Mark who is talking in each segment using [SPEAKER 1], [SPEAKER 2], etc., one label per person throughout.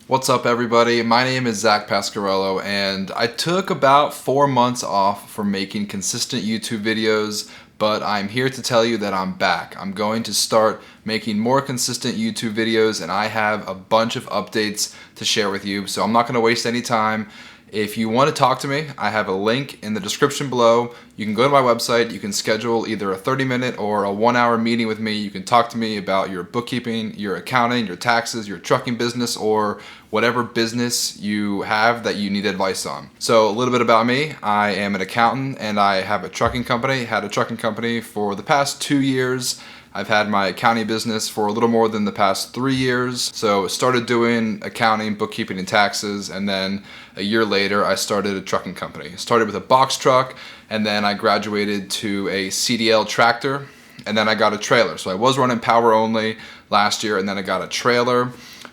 [SPEAKER 1] What's up, everybody? My name is Zach Pasquarello, and I took about 4 months off from making consistent YouTube videos, but I'm here to tell you that I'm back. I'm going to start making more consistent YouTube videos, and I have a bunch of updates to share with you, so I'm not going to waste any time. If you want to talk to me, I have a link in the description below. You can go to my website, you can schedule either a 30-minute or a 1-hour meeting with me. You can talk to me about your bookkeeping, your accounting, your taxes, your trucking business, or whatever business you have that you need advice on. So a little bit about me. I am an accountant and I have a trucking company. Had a trucking company for the past 2 years. I've had my accounting business for a little more than the past 3 years. So started doing accounting, bookkeeping, and taxes, and then a year later I started a trucking company. Started with a box truck, and then I graduated to a CDL tractor, and then I got a trailer. So I was running power only last year, and then I got a trailer.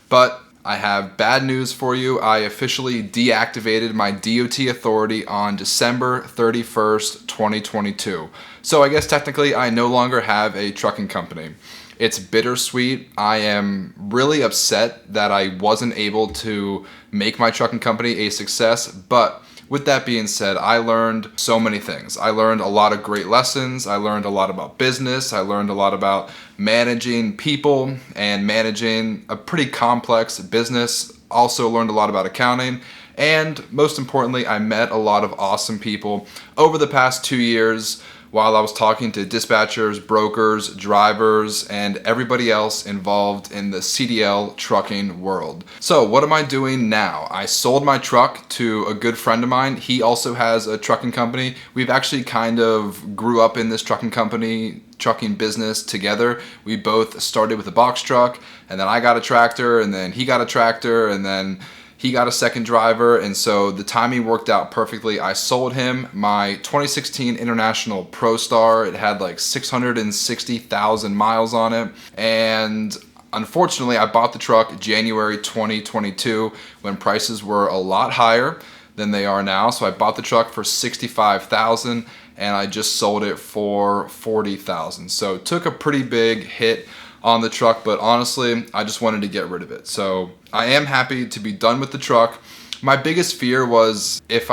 [SPEAKER 1] But I have bad news for you. I officially deactivated my DOT authority on December 31st, 2022. So I guess technically I no longer have a trucking company. It's bittersweet. I am really upset that I wasn't able to make my trucking company a success, but with that being said, I learned so many things. I learned a lot of great lessons. I learned a lot about business. I learned a lot about managing people and managing a pretty complex business. Also learned a lot about accounting. And most importantly, I met a lot of awesome people over the past 2 years while I was talking to dispatchers, brokers, drivers, and everybody else involved in the CDL trucking world. So what am I doing now? I sold my truck to a good friend of mine. He also has a trucking company. We've actually kind of grew up in this trucking business together. We both started with a box truck, and then I got a tractor, and then he got a tractor, and then he got a second driver, and so the timing worked out perfectly. I sold him my 2016 International Pro Star. It had like 660,000 miles on it, and unfortunately I bought the truck January 2022 when prices were a lot higher than they are now. So I bought the truck for $65,000 and I just sold it for $40,000. So it took a pretty big hit on the truck, but honestly, I just wanted to get rid of it. So I am happy to be done with the truck. My biggest fear was if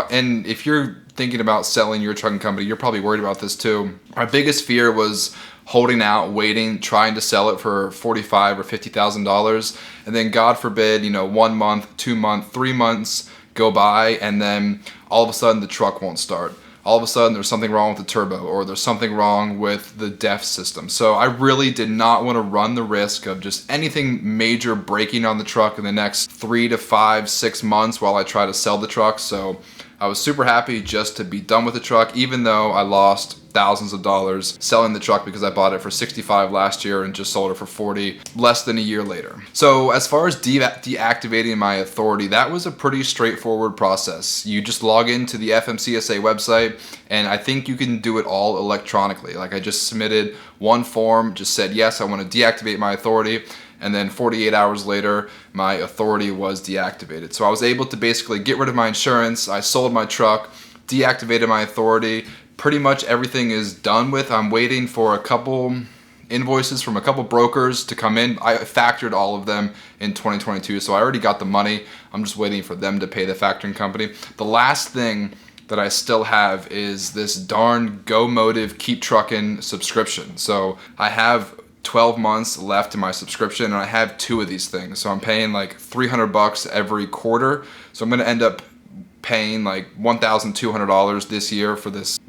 [SPEAKER 1] you're thinking about selling your trucking company, you're probably worried about this too. My biggest fear was holding out, waiting, trying to sell it for $45,000 or $50,000, and then God forbid, 1 month, 2 months, 3 months go by, and then all of a sudden the truck won't start. All of a sudden there's something wrong with the turbo, or there's something wrong with the DEF system. So I really did not want to run the risk of just anything major breaking on the truck in the next 3 to 5, 6 months while I try to sell the truck. So I was super happy just to be done with the truck, even though I lost thousands of dollars selling the truck because I bought it for $65,000 last year and just sold it for $40,000 less than a year later. So as far as deactivating my authority, that was a pretty straightforward process. You just log into the FMCSA website, and I think you can do it all electronically. Like, I just submitted one form, just said, yes, I want to deactivate my authority, and then 48 hours later, my authority was deactivated. So I was able to basically get rid of my insurance. I sold my truck, deactivated my authority. Pretty much everything is done with. I'm waiting for a couple invoices from a couple brokers to come in. I factored all of them in 2022, so I already got the money. I'm just waiting for them to pay the factoring company. The last thing that I still have is this darn Go Motive Keep Truckin' subscription. So I have 12 months left in my subscription, and I have 2 of these things. So I'm paying like $300 every quarter. So I'm gonna end up paying like $1,200 this year for this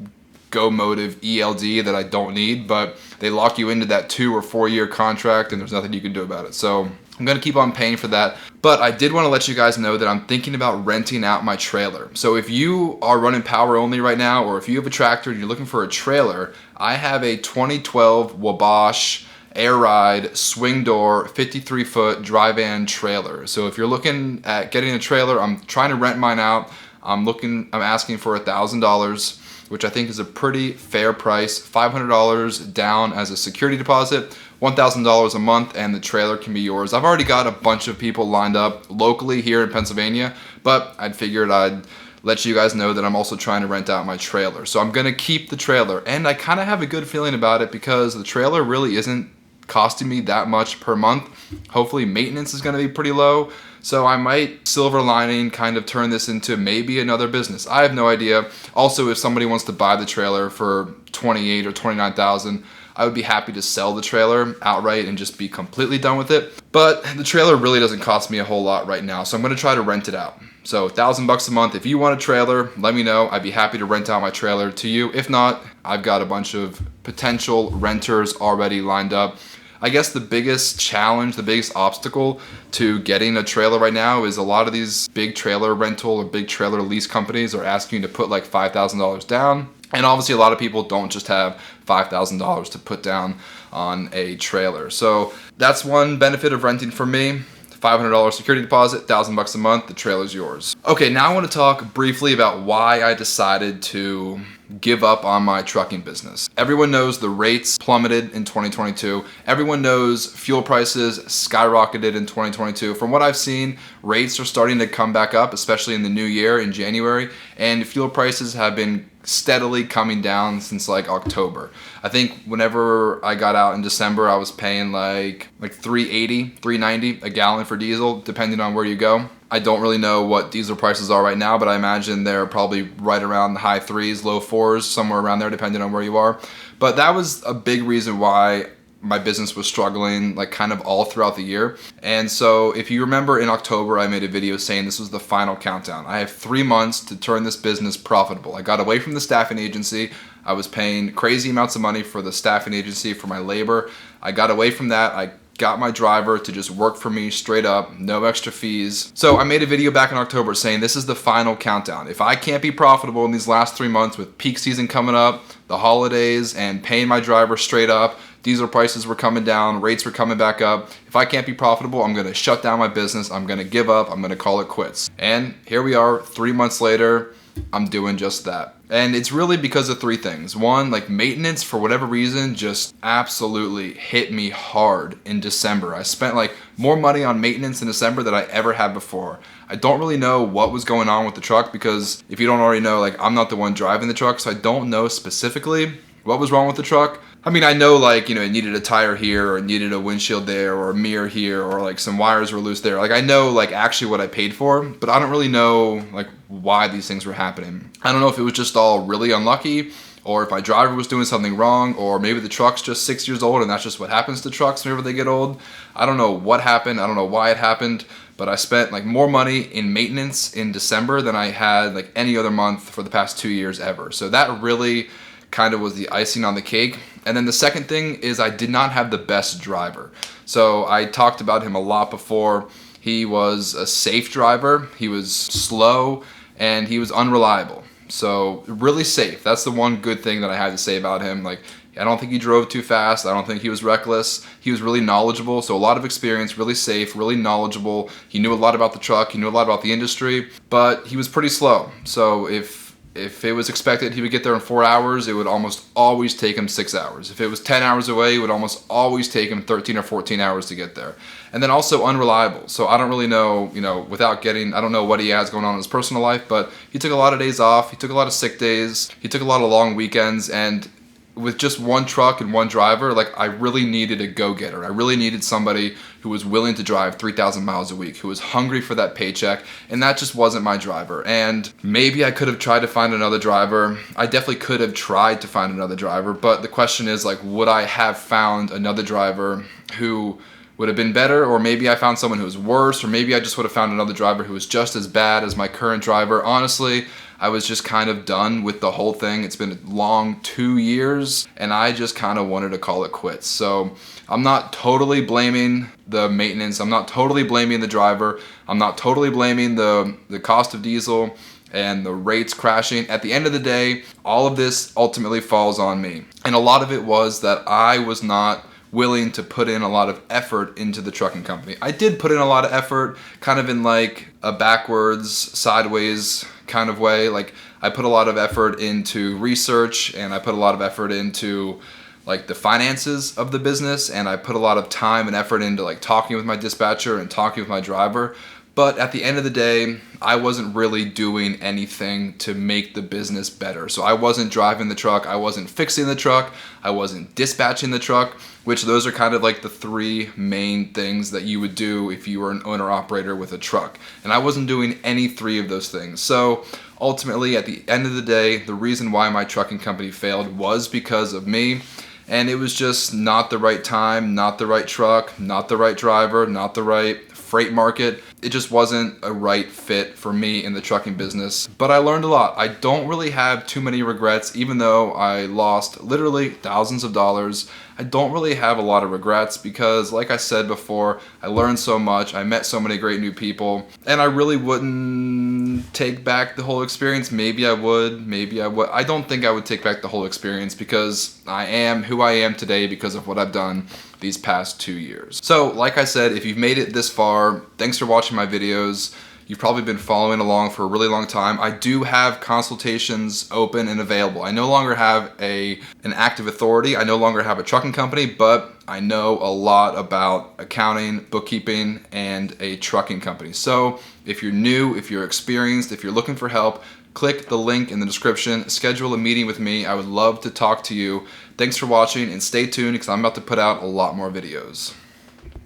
[SPEAKER 1] Go Motive ELD that I don't need, but they lock you into that 2 or 4 year contract, and there's nothing you can do about it. So I'm gonna keep on paying for that. But I did want to let you guys know that I'm thinking about renting out my trailer. So if you are running power only right now, or if you have a tractor and you're looking for a trailer, I have a 2012 Wabash Air Ride swing door 53-foot dry van trailer. So if you're looking at getting a trailer, I'm trying to rent mine out. I'm asking for $1,000, which I think is a pretty fair price. $500 down as a security deposit, $1,000 a month, and the trailer can be yours. I've already got a bunch of people lined up locally here in Pennsylvania, but I figured I'd let you guys know that I'm also trying to rent out my trailer. So I'm gonna keep the trailer, and I kind of have a good feeling about it because the trailer really isn't costing me that much per month. Hopefully maintenance is gonna be pretty low. So I might silver lining kind of turn this into maybe another business. I have no idea. Also, if somebody wants to buy the trailer for $28,000 or $29,000, I would be happy to sell the trailer outright and just be completely done with it. But the trailer really doesn't cost me a whole lot right now, so I'm going to try to rent it out. So $1,000 a month. If you want a trailer, let me know. I'd be happy to rent out my trailer to you. If not, I've got a bunch of potential renters already lined up. I guess the biggest challenge, the biggest obstacle to getting a trailer right now is a lot of these big trailer rental or big trailer lease companies are asking you to put like $5,000 down. And obviously a lot of people don't just have $5,000 to put down on a trailer. So that's one benefit of renting for me. $500 security deposit, $1,000 a month, the trailer's yours. Okay, now I want to talk briefly about why I decided to give up on my trucking business. Everyone knows the rates plummeted in 2022. Everyone knows fuel prices skyrocketed in 2022. From what I've seen, rates are starting to come back up, especially in the new year in January, and fuel prices have been steadily coming down since like October. I think whenever I got out in December, I was paying like $3.80, $3.90 a gallon for diesel, depending on where you go. I don't really know what diesel prices are right now, but I imagine they're probably right around the high threes, low fours, somewhere around there, depending on where you are. But that was a big reason why my business was struggling like kind of all throughout the year. And so if you remember in October, I made a video saying this was the final countdown. I have 3 months to turn this business profitable. I got away from the staffing agency. I was paying crazy amounts of money for the staffing agency for my labor. I got away from that. I got my driver to just work for me straight up, no extra fees. So I made a video back in October saying this is the final countdown. If I can't be profitable in these last 3 months with peak season coming up, the holidays, and paying my driver straight up, diesel prices were coming down, rates were coming back up. If I can't be profitable, I'm gonna shut down my business, I'm gonna give up, I'm gonna call it quits. And here we are, 3 months later, I'm doing just that. And it's really because of 3 things. One, like maintenance, for whatever reason, just absolutely hit me hard in December. I spent like more money on maintenance in December than I ever had before. I don't really know what was going on with the truck because if you don't already know, like I'm not the one driving the truck, so I don't know specifically what was wrong with the truck. I mean, I know like, you know, it needed a tire here or it needed a windshield there or a mirror here or like some wires were loose there. Like I know like actually what I paid for, but I don't really know like why these things were happening. I don't know if it was just all really unlucky or if my driver was doing something wrong or maybe the truck's just 6 years old and that's just what happens to trucks whenever they get old. I don't know what happened. I don't know why it happened, but I spent like more money in maintenance in December than I had like any other month for the past 2 years ever. So that really kind of was the icing on the cake. And then the second thing is I did not have the best driver. So I talked about him a lot before. He was a safe driver, he was slow, and he was unreliable. So really safe. That's the one good thing that I had to say about him. Like, I don't think he drove too fast. I don't think he was reckless. He was really knowledgeable. So a lot of experience, really safe, really knowledgeable. He knew a lot about the truck. He knew a lot about the industry, but he was pretty slow. So if it was expected he would get there in 4 hours, it would almost always take him 6 hours. If it was 10 hours away, it would almost always take him 13 or 14 hours to get there. And then also unreliable. So I don't really know, I don't know what he has going on in his personal life, but he took a lot of days off. He took a lot of sick days. He took a lot of long weekends. And with just one truck and one driver, like I really needed a go-getter. I really needed somebody who was willing to drive 3,000 miles a week, who was hungry for that paycheck, and that just wasn't my driver. And maybe I could have tried to find another driver. I definitely could have tried to find another driver, but the question is like, would I have found another driver who would have been better, or maybe I found someone who was worse, or maybe I just would have found another driver who was just as bad as my current driver. Honestly, I was just kind of done with the whole thing. It's been a long 2 years, and I just kind of wanted to call it quits. So I'm not totally blaming the maintenance. I'm not totally blaming the driver. I'm not totally blaming the cost of diesel and the rates crashing. At the end of the day, all of this ultimately falls on me. And a lot of it was that I was not willing to put in a lot of effort into the trucking company. I did put in a lot of effort, kind of in like a backwards, sideways kind of way. Like I put a lot of effort into research and I put a lot of effort into like the finances of the business, and I put a lot of time and effort into like talking with my dispatcher and talking with my driver. But at the end of the day, I wasn't really doing anything to make the business better. So I wasn't driving the truck, I wasn't fixing the truck, I wasn't dispatching the truck, which those are kind of like the three main things that you would do if you were an owner-operator with a truck. And I wasn't doing any three of those things. So ultimately, at the end of the day, the reason why my trucking company failed was because of me. And it was just not the right time, not the right truck, not the right driver, not the right freight market. It just wasn't a right fit for me in the trucking business. But I learned a lot. I don't really have too many regrets, even though I lost literally thousands of dollars. I don't really have a lot of regrets because, like I said before, I learned so much, I met so many great new people, and I really wouldn't take back the whole experience. Maybe I would, maybe I would. I don't think I would take back the whole experience because I am who I am today because of what I've done these past 2 years. So, like I said, if you've made it this far, thanks for watching my videos. You've probably been following along for a really long time. I do have consultations open and available. I no longer have an active authority. I no longer have a trucking company, but I know a lot about accounting, bookkeeping, and a trucking company. So if you're new, if you're experienced, if you're looking for help, click the link in the description, schedule a meeting with me. I would love to talk to you. Thanks for watching and stay tuned because I'm about to put out a lot more videos.